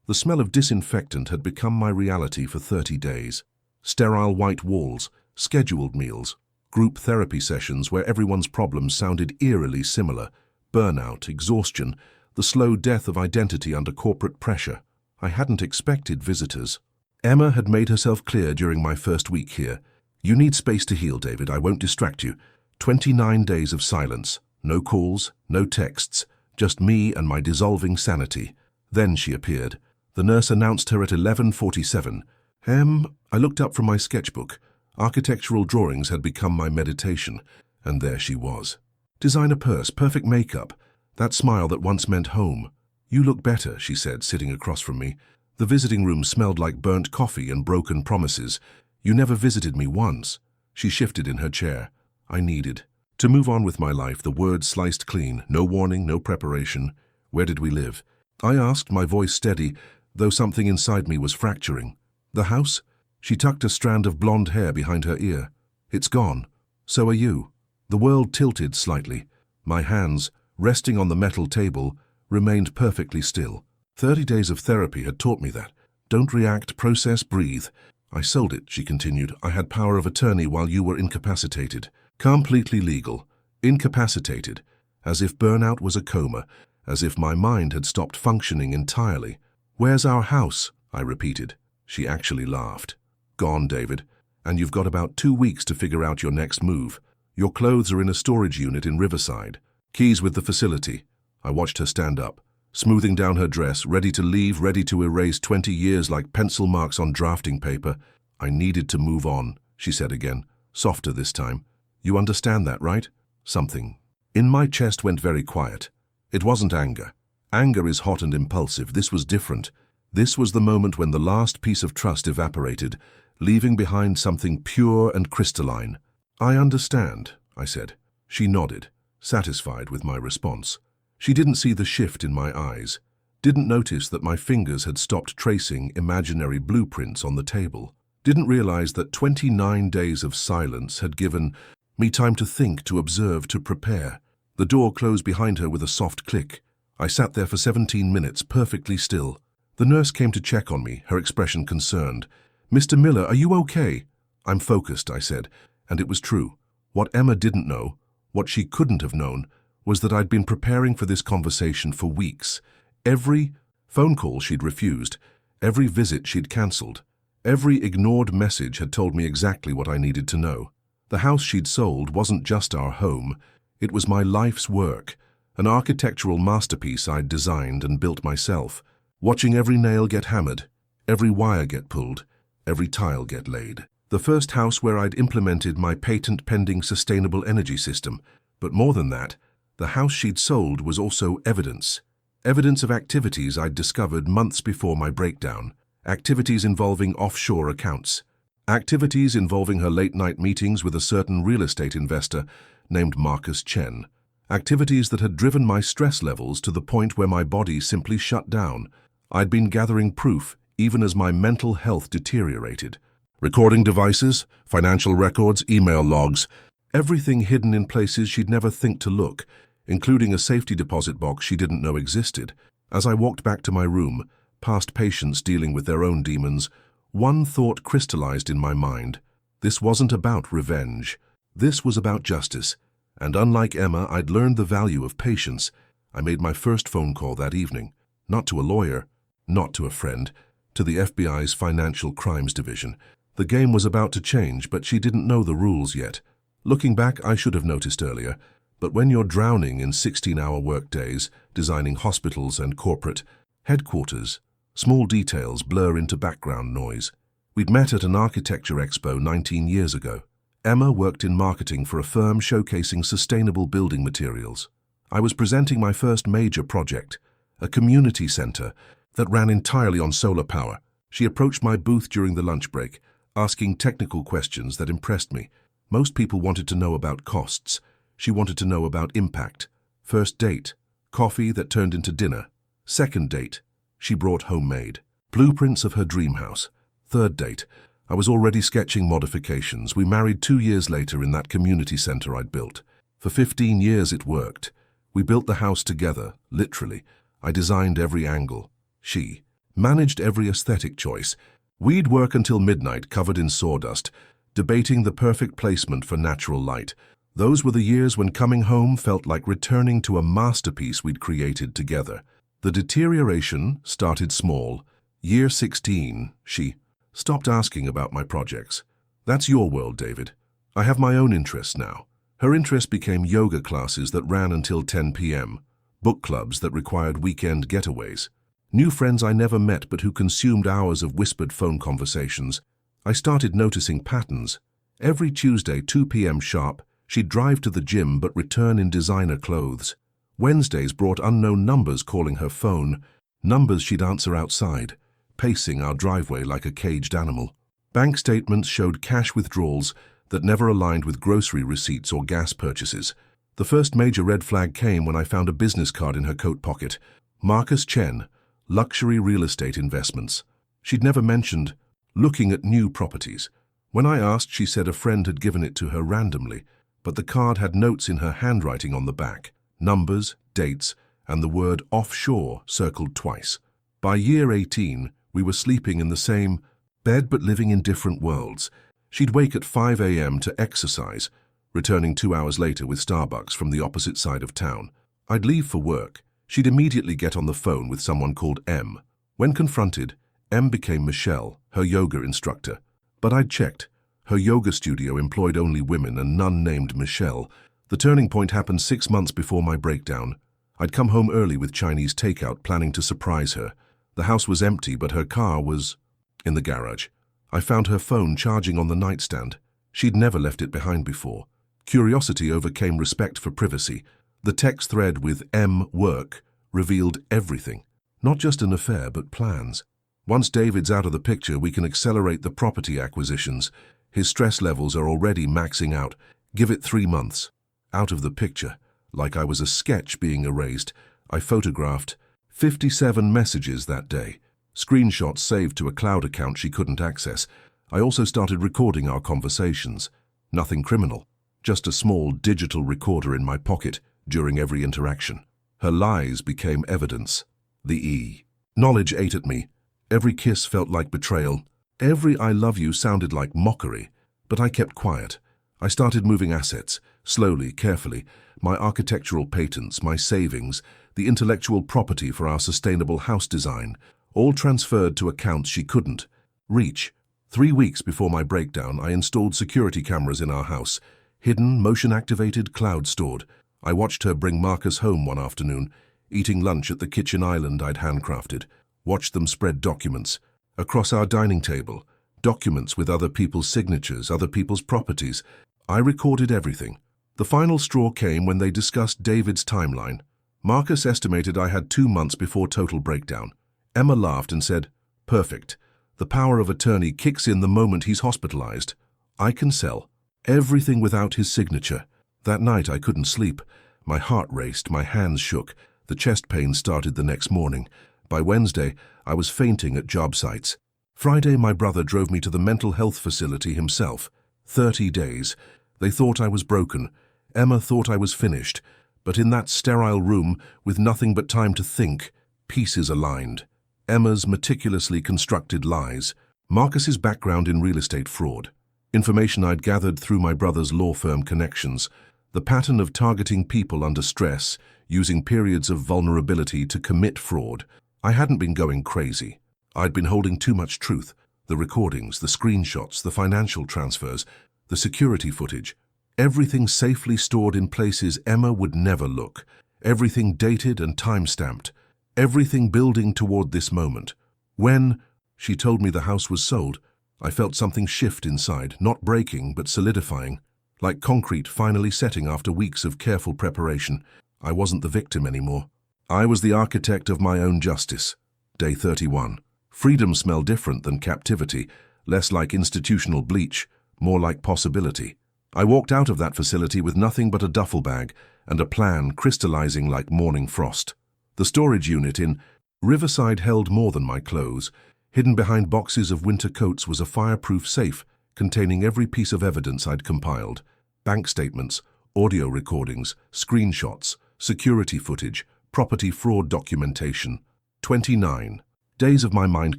The smell of disinfectant had become my reality for 30 days. Sterile white walls, scheduled meals, group therapy sessions where everyone's problems sounded eerily similar, burnout, exhaustion, the slow death of identity under corporate pressure. I hadn't expected visitors. Emma had made herself clear during my first week here. "You need space to heal, David. I won't distract you." 29 days of silence. No calls, no texts, just me and my dissolving sanity. Then she appeared. The nurse announced her at 11:47. I looked up from my sketchbook. Architectural drawings had become my meditation, and there she was. Designer purse, perfect makeup, that smile that once meant home. "You look better," she said, sitting across from me. The visiting room smelled like burnt coffee and broken promises. "You never visited me once." She shifted in her chair. I needed to move on with my life, the words sliced clean. No warning, no preparation. Where did we live? I asked, my voice steady, though something inside me was fracturing. "The house?" She tucked a strand of blonde hair behind her ear. "It's gone. So are you." The world tilted slightly. My hands, resting on the metal table, remained perfectly still. 30 days of therapy had taught me that. Don't react, process, breathe. "I sold it," she continued. "I had power of attorney while you were incapacitated. Completely legal. Incapacitated. As if burnout was a coma. As if my mind had stopped functioning entirely. "Where's our house?" I repeated. She actually laughed. "Gone, David. And you've got about 2 weeks to figure out your next move. Your clothes are in a storage unit in Riverside. Keys with the facility." I watched her stand up, smoothing down her dress, ready to leave, ready to erase 20 years like pencil marks on drafting paper. "I needed to move on," she said again, softer this time. "You understand that, right?" Something in my chest went very quiet. It wasn't anger. Anger is hot and impulsive. This was different. This was the moment when the last piece of trust evaporated, leaving behind something pure and crystalline. "I understand," I said. She nodded, satisfied with my response. She didn't see the shift in my eyes, didn't notice that my fingers had stopped tracing imaginary blueprints on the table, didn't realize that 29 days of silence had given me time to think, to observe, to prepare. The door closed behind her with a soft click. I sat there for 17 minutes, perfectly still. The nurse came to check on me, her expression concerned. "Mr. Miller, are you okay?" "I'm focused," I said, and it was true. What Emma didn't know, what she couldn't have known, was that I'd been preparing for this conversation for weeks. Every phone call she'd refused, every visit she'd cancelled, every ignored message had told me exactly what I needed to know. The house she'd sold wasn't just our home, it was my life's work, an architectural masterpiece I'd designed and built myself, watching every nail get hammered, every wire get pulled, every tile get laid. The first house where I'd implemented my patent-pending sustainable energy system. But more than that, the house she'd sold was also evidence. Evidence of activities I'd discovered months before my breakdown. Activities involving offshore accounts. Activities involving her late-night meetings with a certain real estate investor named Marcus Chen. Activities that had driven my stress levels to the point where my body simply shut down. I'd been gathering proof even as my mental health deteriorated. Recording devices, financial records, email logs, everything hidden in places she'd never think to look, including a safety deposit box she didn't know existed. As I walked back to my room, past patients dealing with their own demons, one thought crystallized in my mind. This wasn't about revenge. This was about justice. And unlike Emma, I'd learned the value of patience. I made my first phone call that evening. Not to a lawyer, not to a friend, to the FBI's Financial Crimes Division. The game was about to change, but she didn't know the rules yet. Looking back, I should have noticed earlier. But when you're drowning in 16-hour workdays, designing hospitals and corporate headquarters, small details blur into background noise. We'd met at an architecture expo 19 years ago. Emma worked in marketing for a firm showcasing sustainable building materials. I was presenting my first major project, a community center that ran entirely on solar power. She approached my booth during the lunch break, asking technical questions that impressed me. Most people wanted to know about costs. She wanted to know about impact. First date, coffee that turned into dinner. Second date, she brought homemade blueprints of her dream house. Third date, I was already sketching modifications. We married 2 years later in that community center I'd built. For 15 years it worked. We built the house together, literally. I designed every angle. She managed every aesthetic choice. We'd work until midnight covered in sawdust, debating the perfect placement for natural light. Those were the years when coming home felt like returning to a masterpiece we'd created together. The deterioration started small. Year 16, she stopped asking about my projects. That's your world, David. I have my own interests now. Her interest became yoga classes that ran until 10 p.m., book clubs that required weekend getaways, new friends I never met but who consumed hours of whispered phone conversations. I started noticing patterns. Every Tuesday, 2 p.m. sharp, she'd drive to the gym but return in designer clothes. Wednesdays brought unknown numbers calling her phone, numbers she'd answer outside, pacing our driveway like a caged animal. Bank statements showed cash withdrawals that never aligned with grocery receipts or gas purchases. The first major red flag came when I found a business card in her coat pocket. Marcus Chen, luxury real estate investments. She'd never mentioned looking at new properties. When I asked, she said a friend had given it to her randomly, but the card had notes in her handwriting on the back, numbers, dates, and the word offshore circled twice. By year 18, we were sleeping in the same bed but living in different worlds. She'd wake at 5 a.m. to exercise, returning 2 hours later with Starbucks from the opposite side of town. I'd leave for work. She'd immediately get on the phone with someone called M. When confronted, M became Michelle, her yoga instructor. But I'd checked. Her yoga studio employed only women and none named Michelle. The turning point happened 6 months before my breakdown. I'd come home early with Chinese takeout, planning to surprise her. The house was empty, but her car was in the garage. I found her phone charging on the nightstand. She'd never left it behind before. Curiosity overcame respect for privacy. The text thread with M work revealed everything. Not just an affair, but plans. Once David's out of the picture, we can accelerate the property acquisitions. His stress levels are already maxing out. Give it 3 months. Out of the picture. Like I was a sketch being erased, I photographed 57 messages that day. Screenshots saved to a cloud account she couldn't access. I also started recording our conversations. Nothing criminal, just a small digital recorder in my pocket during every interaction. Her lies became evidence. The E. Knowledge ate at me. Every kiss felt like betrayal. Every I love you sounded like mockery. But I kept quiet. I started moving assets, slowly, carefully. My architectural patents, my savings, the intellectual property for our sustainable house design, all transferred to accounts she couldn't reach. 3 weeks before my breakdown, I installed security cameras in our house, hidden, motion-activated, cloud-stored. I watched her bring Marcus home one afternoon, eating lunch at the kitchen island I'd handcrafted, watched them spread documents across our dining table, documents with other people's signatures, other people's properties. I recorded everything. The final straw came when they discussed David's timeline. Marcus estimated I had 2 months before total breakdown. Emma laughed and said, "Perfect. The power of attorney kicks in the moment he's hospitalized. I can sell everything without his signature." That night I couldn't sleep. My heart raced, my hands shook. The chest pain started the next morning. By Wednesday, I was fainting at job sites. Friday, my brother drove me to the mental health facility himself. 30 days. They thought I was broken. Emma thought I was finished. But in that sterile room, with nothing but time to think, pieces aligned. Emma's meticulously constructed lies, Marcus's background in real estate fraud, information I'd gathered through my brother's law firm connections, the pattern of targeting people under stress, using periods of vulnerability to commit fraud. I hadn't been going crazy. I'd been holding too much truth. The recordings, the screenshots, the financial transfers, the security footage. Everything safely stored in places Emma would never look. Everything dated and time-stamped. Everything building toward this moment. When she told me the house was sold, I felt something shift inside, not breaking but solidifying, like concrete finally setting after weeks of careful preparation. I wasn't the victim anymore. I was the architect of my own justice. Day 31. Freedom smelled different than captivity, less like institutional bleach, more like possibility. I walked out of that facility with nothing but a duffel bag and a plan crystallizing like morning frost. The storage unit in Riverside held more than my clothes. Hidden behind boxes of winter coats was a fireproof safe containing every piece of evidence I'd compiled. Bank statements, audio recordings, screenshots, security footage, property fraud documentation. 29. Days of my mind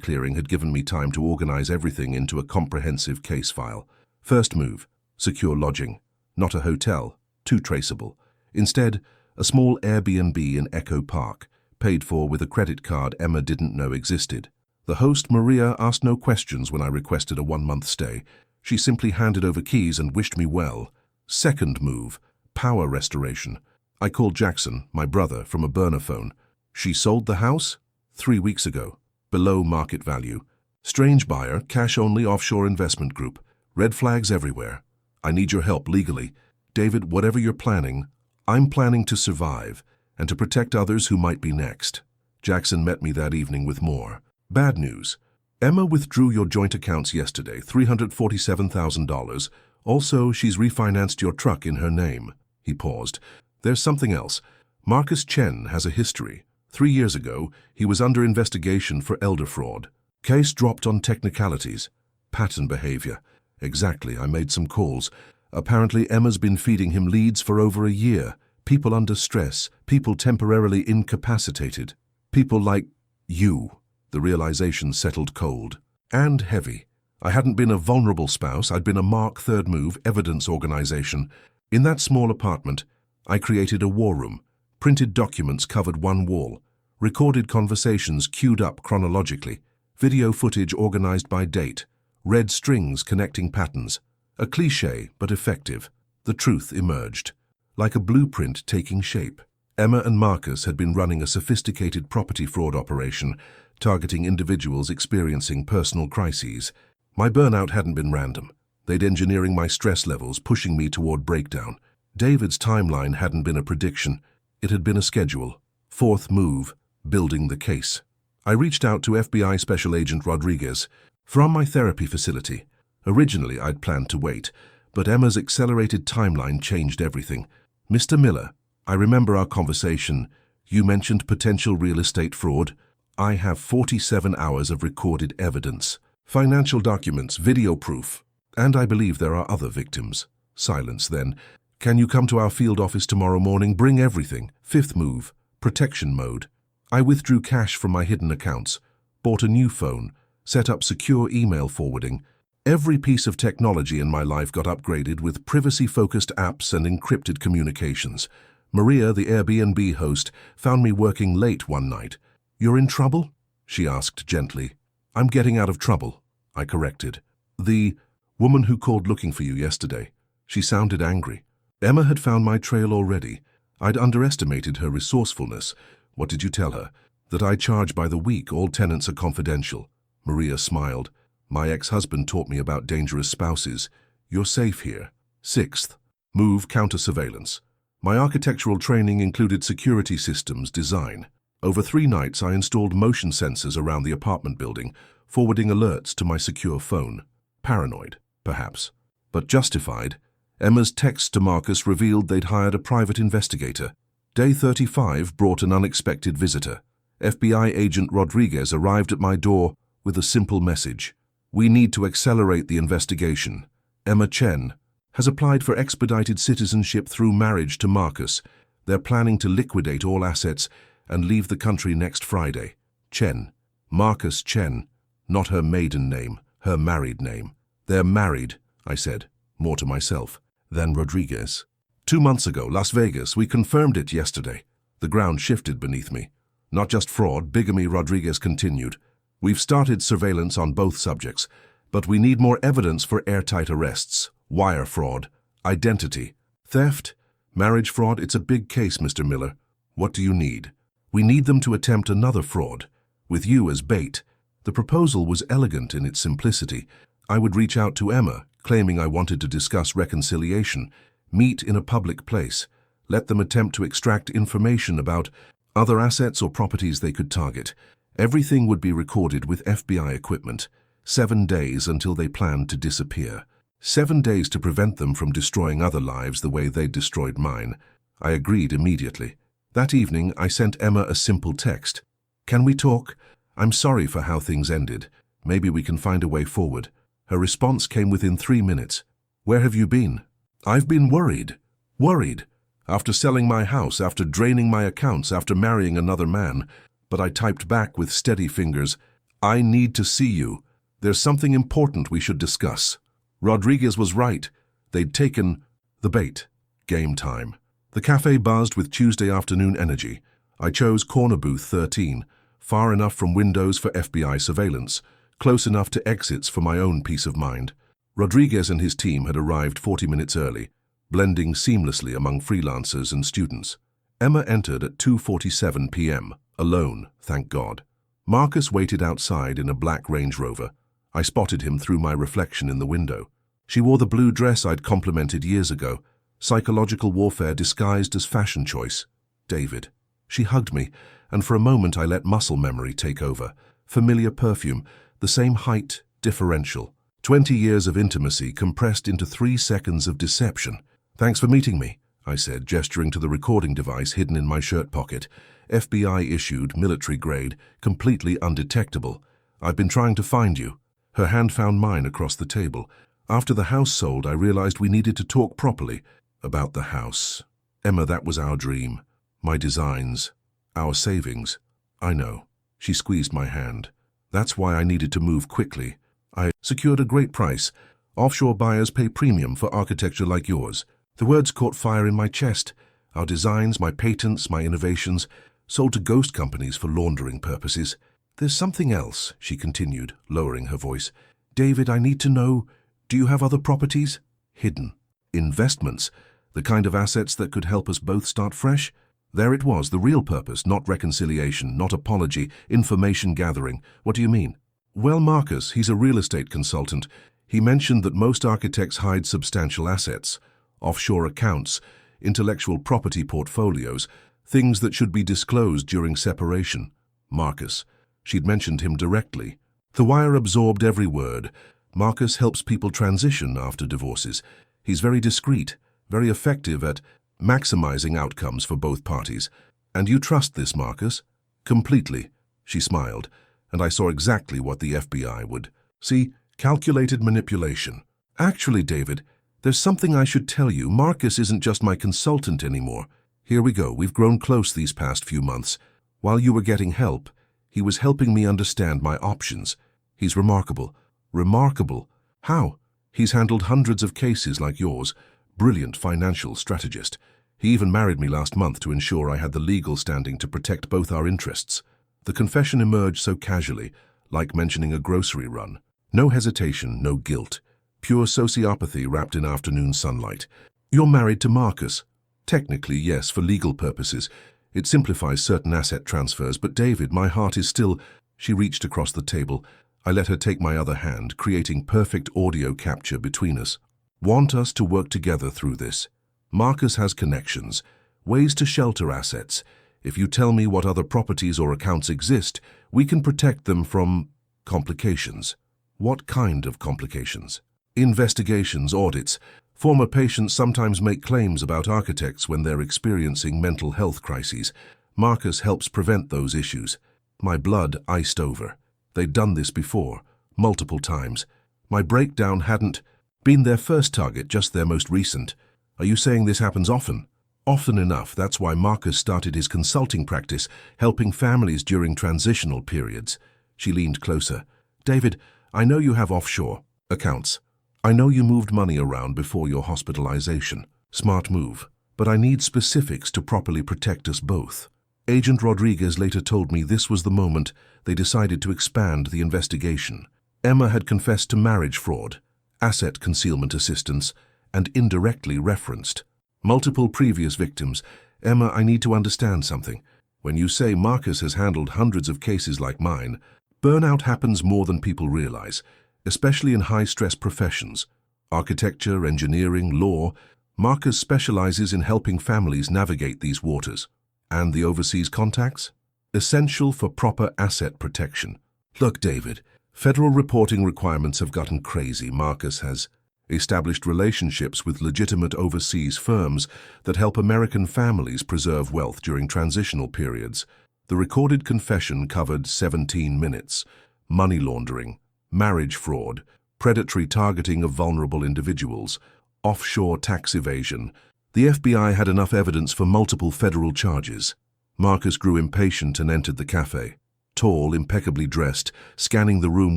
clearing had given me time to organize everything into a comprehensive case file. First move, secure lodging. Not a hotel, too traceable. Instead, a small Airbnb in Echo Park, paid for with a credit card Emma didn't know existed. The host, Maria, asked no questions when I requested a 1-month stay. She simply handed over keys and wished me well. Second move, power restoration. I called Jackson, my brother, from a burner phone. She sold the house? 3 weeks ago. Below market value. Strange buyer, cash-only offshore investment group. Red flags everywhere. I need your help legally. David, whatever you're planning, I'm planning to survive and to protect others who might be next. Jackson met me that evening with more. Bad news. Emma withdrew your joint accounts yesterday, $347,000. Also, she's refinanced your truck in her name. He paused. There's something else. Marcus Chen has a history. 3 years ago, he was under investigation for elder fraud. Case dropped on technicalities. Pattern behavior. Exactly, I made some calls. Apparently, Emma's been feeding him leads for over a year. People under stress, people temporarily incapacitated. People like you. The realization settled cold. And heavy. I hadn't been a vulnerable spouse, I'd been a Mark Third Move evidence organization. In that small apartment, I created a war room. Printed documents covered one wall. Recorded conversations queued up chronologically. Video footage organized by date. Red strings connecting patterns. A cliché, but effective. The truth emerged. Like a blueprint taking shape. Emma and Marcus had been running a sophisticated property fraud operation, targeting individuals experiencing personal crises. My burnout hadn't been random. They'd engineering my stress levels, pushing me toward breakdown. David's timeline hadn't been a prediction. It had been a schedule. Fourth move, building the case. I reached out to FBI Special Agent Rodriguez from my therapy facility. Originally, I'd planned to wait, but Emma's accelerated timeline changed everything. Mr. Miller, I remember our conversation. You mentioned potential real estate fraud. I have 47 hours of recorded evidence, financial documents, video proof, and I believe there are other victims. Silence then. Can you come to our field office tomorrow morning? Bring everything. Fifth move, protection mode. I withdrew cash from my hidden accounts, bought a new phone, set up secure email forwarding. Every piece of technology in my life got upgraded with privacy-focused apps and encrypted communications. Maria, the Airbnb host, found me working late one night. You're in trouble? She asked gently. I'm getting out of trouble, I corrected. The woman who called looking for you yesterday. She sounded angry. Emma had found my trail already. I'd underestimated her resourcefulness. What did you tell her? That I charge by the week, all tenants are confidential. Maria smiled. My ex-husband taught me about dangerous spouses. You're safe here. Sixth, move counter-surveillance. My architectural training included security systems design. Over 3 nights, I installed motion sensors around the apartment building, forwarding alerts to my secure phone. Paranoid, perhaps, but justified. Emma's texts to Marcus revealed they'd hired a private investigator. Day 35 brought an unexpected visitor. FBI agent Rodriguez arrived at my door with a simple message. We need to accelerate the investigation. Emma Chen has applied for expedited citizenship through marriage to Marcus. They're planning to liquidate all assets and leave the country next Friday. Chen. Marcus Chen. Not her maiden name, her married name. They're married, I said, more to myself than Rodriguez. 2 months ago, Las Vegas, we confirmed it yesterday. The ground shifted beneath me. Not just fraud, bigamy, Rodriguez continued. We've started surveillance on both subjects, but we need more evidence for airtight arrests. Wire fraud, identity, theft, marriage fraud. It's a big case, Mr. Miller. What do you need? We need them to attempt another fraud, with you as bait. The proposal was elegant in its simplicity. I would reach out to Emma, claiming I wanted to discuss reconciliation, meet in a public place, let them attempt to extract information about other assets or properties they could target. Everything would be recorded with FBI equipment. 7 days until they planned to disappear. 7 days to prevent them from destroying other lives the way they'd destroyed mine. I agreed immediately. That evening, I sent Emma a simple text. Can we talk? I'm sorry for how things ended. Maybe we can find a way forward. Her response came within 3 minutes. Where have you been? I've been worried. Worried. After selling my house, after draining my accounts, after marrying another man. But I typed back with steady fingers, I need to see you. There's something important we should discuss. Rodriguez was right. They'd taken the bait. Game time. The cafe buzzed with Tuesday afternoon energy. I chose corner booth 13, far enough from windows for FBI surveillance, close enough to exits for my own peace of mind. Rodriguez and his team had arrived 40 minutes early, blending seamlessly among freelancers and students. Emma entered at 2:47 p.m., alone, thank God. Marcus waited outside in a black Range Rover. I spotted him through my reflection in the window. She wore the blue dress I'd complimented years ago, psychological warfare disguised as fashion choice. David. She hugged me, and for a moment I let muscle memory take over. Familiar perfume, the same height, differential. 20 years of intimacy compressed into 3 seconds of deception. Thanks for meeting me, I said, gesturing to the recording device hidden in my shirt pocket. FBI-issued, military-grade, completely undetectable. I've been trying to find you. Her hand found mine across the table. After the house sold, I realized we needed to talk properly about the house. Emma, that was our dream. My designs. Our savings. I know. She squeezed my hand. That's why I needed to move quickly. I secured a great price. Offshore buyers pay premium for architecture like yours. The words caught fire in my chest. Our designs, my patents, my innovations, sold to ghost companies for laundering purposes. There's something else, she continued, lowering her voice. David, I need to know, do you have other properties? Hidden. Investments. The kind of assets that could help us both start fresh? There it was, the real purpose, not reconciliation, not apology, information gathering. What do you mean? Well, Marcus, he's a real estate consultant. He mentioned that most architects hide substantial assets, offshore accounts, intellectual property portfolios, things that should be disclosed during separation. Marcus. She'd mentioned him directly. The wire absorbed every word. Marcus helps people transition after divorces. He's very discreet, very effective at maximizing outcomes for both parties. And you trust this, Marcus? Completely. She smiled, and I saw exactly what the FBI would see. Calculated manipulation. Actually, David, there's something I should tell you. Marcus isn't just my consultant anymore. Here we go. We've grown close these past few months. While you were getting help, he was helping me understand my options. He's remarkable. Remarkable? How? He's handled hundreds of cases like yours. Brilliant financial strategist. He even married me last month to ensure I had the legal standing to protect both our interests. The confession emerged so casually, like mentioning a grocery run. No hesitation, no guilt. Pure sociopathy wrapped in afternoon sunlight. You're married to Marcus. Technically, yes, for legal purposes. It simplifies certain asset transfers, but David, my heart is still... She reached across the table. I let her take my other hand, creating perfect audio capture between us. Want us to work together through this. Marcus has connections, ways to shelter assets. If you tell me what other properties or accounts exist, we can protect them from complications. What kind of complications? Investigations, audits. Former patients sometimes make claims about architects when they're experiencing mental health crises. Marcus helps prevent those issues. My blood iced over. They'd done this before, multiple times. My breakdown hadn't been their first target, just their most recent. Are you saying this happens often? Often enough. That's why Marcus started his consulting practice, helping families during transitional periods. She leaned closer. David, I know you have offshore accounts. I know you moved money around before your hospitalization. Smart move. But I need specifics to properly protect us both. Agent Rodriguez later told me this was the moment they decided to expand the investigation. Emma had confessed to marriage fraud, asset concealment assistance, and indirectly referenced multiple previous victims. Emma, I need to understand something. When you say Marcus has handled hundreds of cases like mine, burnout happens more than people realize, especially in high-stress professions. Architecture, engineering, law. Marcus specializes in helping families navigate these waters. And the overseas contacts? Essential for proper asset protection. Look, David, federal reporting requirements have gotten crazy. Marcus has established relationships with legitimate overseas firms that help American families preserve wealth during transitional periods. The recorded confession covered 17 minutes. Money laundering, marriage fraud, predatory targeting of vulnerable individuals, offshore tax evasion. The FBI had enough evidence for multiple federal charges. Marcus grew impatient and entered the cafe. tall, impeccably dressed, scanning the room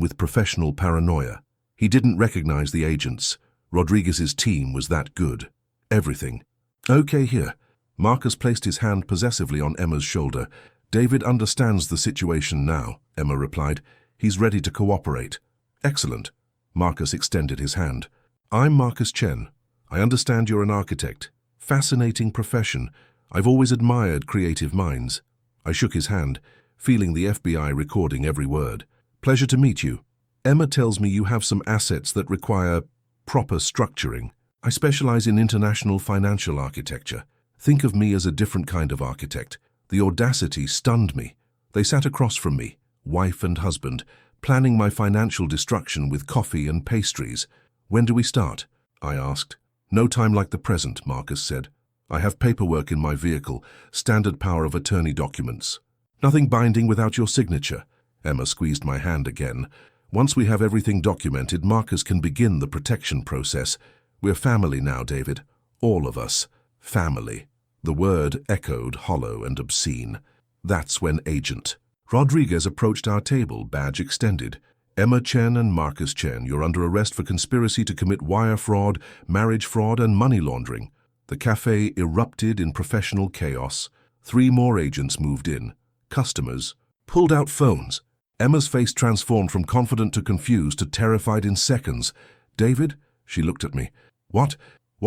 with professional paranoia. He didn't recognize the agents. Rodriguez's team was that good. Everything. Okay, here. Marcus placed his hand possessively on Emma's shoulder. David understands the situation now, Emma replied. He's ready to cooperate. Excellent. Marcus extended his hand. I'm Marcus Chen. I understand you're an architect. Fascinating profession. I've always admired creative minds. I shook his hand, feeling the FBI recording every word. Pleasure to meet you. Emma tells me you have some assets that require proper structuring. I specialize in international financial architecture. Think of me as a different kind of architect. The audacity stunned me. They sat across from me, wife and husband, planning my financial destruction with coffee and pastries. When do we start? I asked. No time like the present, Marcus said. I have paperwork in my vehicle, standard power of attorney documents. Nothing binding without your signature. Emma squeezed my hand again. Once we have everything documented, Marcus can begin the protection process. We're family now, David. All of us. Family. The word echoed hollow and obscene. That's when Agent Rodriguez approached our table, badge extended. Emma Chen and Marcus Chen, you're under arrest for conspiracy to commit wire fraud, marriage fraud, and money laundering. The cafe erupted in professional chaos. 3 more agents moved in. Customers pulled out phones. Emma's face transformed from confident to confused to terrified in seconds. David? She looked at me. What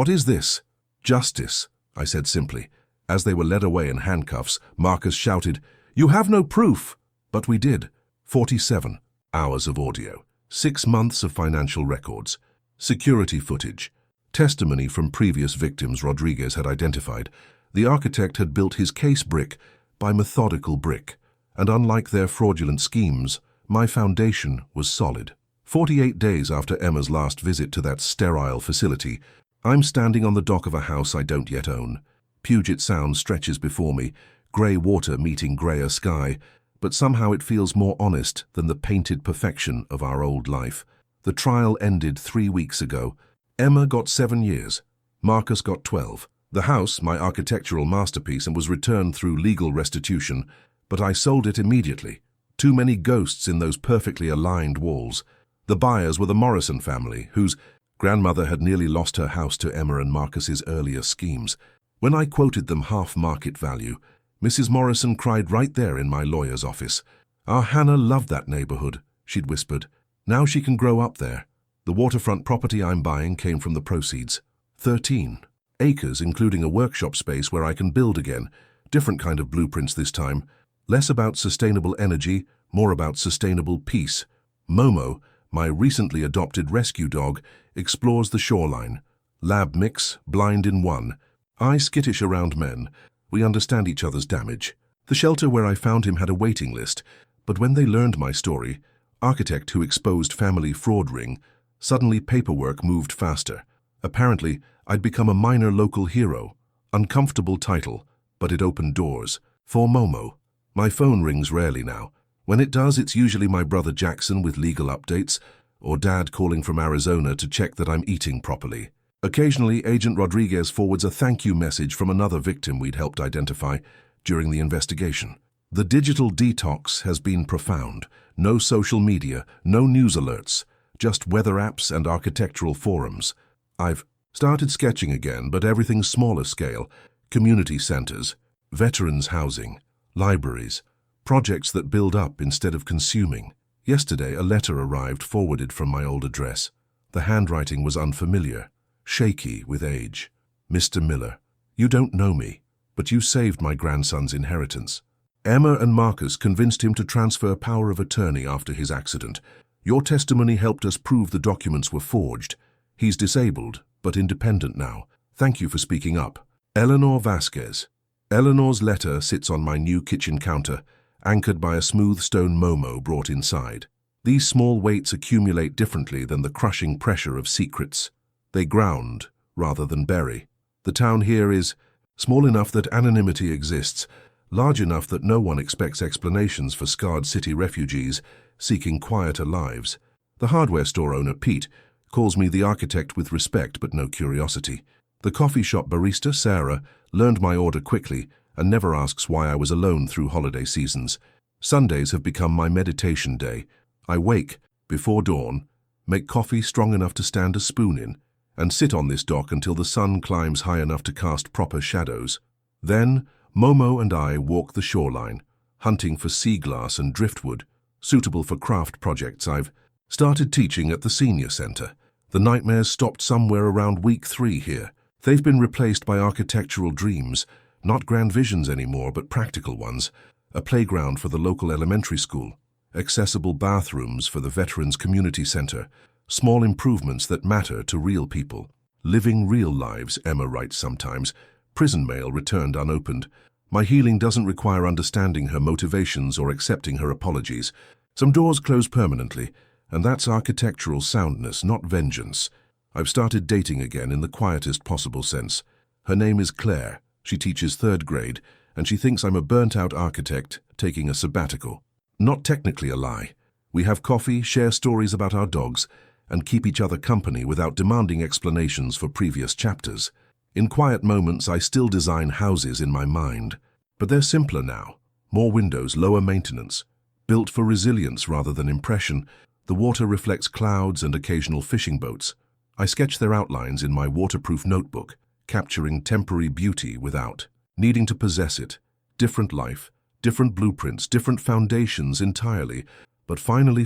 is this? Justice, I said simply. As they were led away in handcuffs, Marcus shouted, You have no proof! But we did. 47 hours of audio, 6 months of financial records, security footage, testimony from previous victims Rodriguez had identified. The architect had built his case brick by methodical brick, and unlike their fraudulent schemes, my foundation was solid. 48 days after Emma's last visit to that sterile facility, I'm standing on the dock of a house I don't yet own. Puget Sound stretches before me, grey water meeting greyer sky, but somehow it feels more honest than the painted perfection of our old life. The trial ended 3 weeks ago. Emma got 7 years. Marcus got 12. The house, my architectural masterpiece, and was returned through legal restitution, but I sold it immediately. Too many ghosts in those perfectly aligned walls. The buyers were the Morrison family, whose grandmother had nearly lost her house to Emma and Marcus's earlier schemes. When I quoted them half market value, Mrs. Morrison cried right there in my lawyer's office. Our Hannah loved that neighborhood, she'd whispered. Now she can grow up there. The waterfront property I'm buying came from the proceeds. 13 acres, including a workshop space where I can build again. Different kind of blueprints this time. Less about sustainable energy, more about sustainable peace. Momo, my recently adopted rescue dog, explores the shoreline. Lab mix, blind in one. I skittish around men. We understand each other's damage. The shelter where I found him had a waiting list, but when they learned my story, architect who exposed family fraud ring, suddenly paperwork moved faster. Apparently, I'd become a minor local hero. Uncomfortable title, but it opened doors. For Momo. My phone rings rarely now. When it does, it's usually my brother Jackson with legal updates, or Dad calling from Arizona to check that I'm eating properly. Occasionally, Agent Rodriguez forwards a thank you message from another victim we'd helped identify during the investigation. The digital detox has been profound. No social media, no news alerts, just weather apps and architectural forums. I've started sketching again, but everything's smaller scale. Community centers, veterans housing, libraries, projects that build up instead of consuming. Yesterday, a letter arrived forwarded from my old address. The handwriting was unfamiliar, shaky with age. Mr. Miller, you don't know me, but you saved my grandson's inheritance. Emma and Marcus convinced him to transfer power of attorney after his accident. Your testimony helped us prove the documents were forged. He's disabled, but independent now. Thank you for speaking up. Eleanor Vasquez. Eleanor's letter sits on my new kitchen counter, anchored by a smooth stone Momo brought inside. These small weights accumulate differently than the crushing pressure of secrets. They ground rather than bury. The town here is small enough that anonymity exists, large enough that no one expects explanations for scarred city refugees seeking quieter lives. The hardware store owner, Pete, calls me the architect with respect but no curiosity. The coffee shop barista, Sarah, learned my order quickly and never asks why I was alone through holiday seasons. Sundays have become my meditation day. I wake before dawn, make coffee strong enough to stand a spoon in, and sit on this dock until the sun climbs high enough to cast proper shadows. Then, Momo and I walk the shoreline, hunting for sea glass and driftwood, suitable for craft projects. I've started teaching at the senior center. The nightmares stopped somewhere around week 3 here. They've been replaced by architectural dreams, not grand visions anymore, but practical ones. A playground for the local elementary school, accessible bathrooms for the Veterans Community Center, small improvements that matter to real people. Living real lives, Emma writes sometimes. Prison mail returned unopened. My healing doesn't require understanding her motivations or accepting her apologies. Some doors close permanently, and that's architectural soundness, not vengeance. I've started dating again in the quietest possible sense. Her name is Claire. She teaches 3rd grade, and she thinks I'm a burnt-out architect taking a sabbatical. Not technically a lie. We have coffee, share stories about our dogs, and keep each other company without demanding explanations for previous chapters. In quiet moments, I still design houses in my mind, but they're simpler now. More windows, lower maintenance. Built for resilience rather than impression, the water reflects clouds and occasional fishing boats. I sketch their outlines in my waterproof notebook, capturing temporary beauty without needing to possess it. Different life, different blueprints, different foundations entirely. But finally,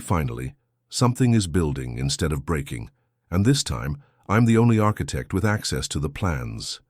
something is building instead of breaking. And this time, I'm the only architect with access to the plans.